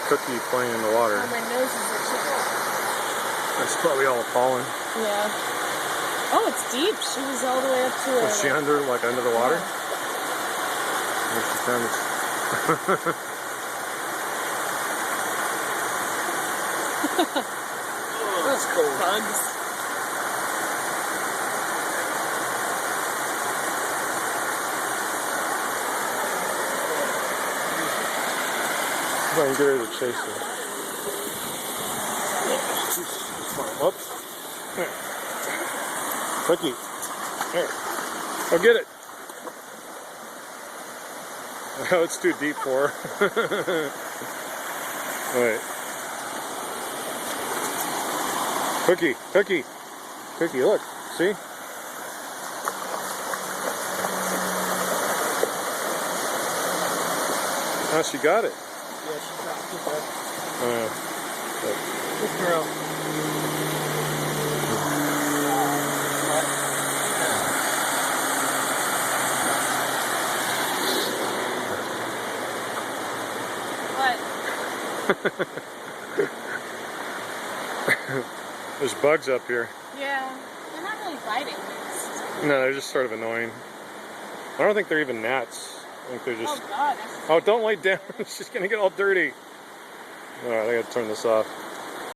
Cookie playing in the water. Oh, my nose is itching. That's probably all falling. Yeah. Oh, it's deep. She was all the way up to it. Was she under the water? Yeah. There she comes. That's cool. Bugs. I can get her to chase her. Whoops. Here. Cookie. Here. Go get it. Oh, it's too deep for her. Wait. Cookie. Cookie. Cookie, look. See? Oh, she got it. Yeah, she dropped it there. Good girl. What? There's bugs up here. Yeah, they're not really biting. No, they're just sort of annoying. I don't think they're even gnats. I think they're just... Oh, God. Oh, don't lay down. She's going to get all dirty. Alright, I got to turn this off.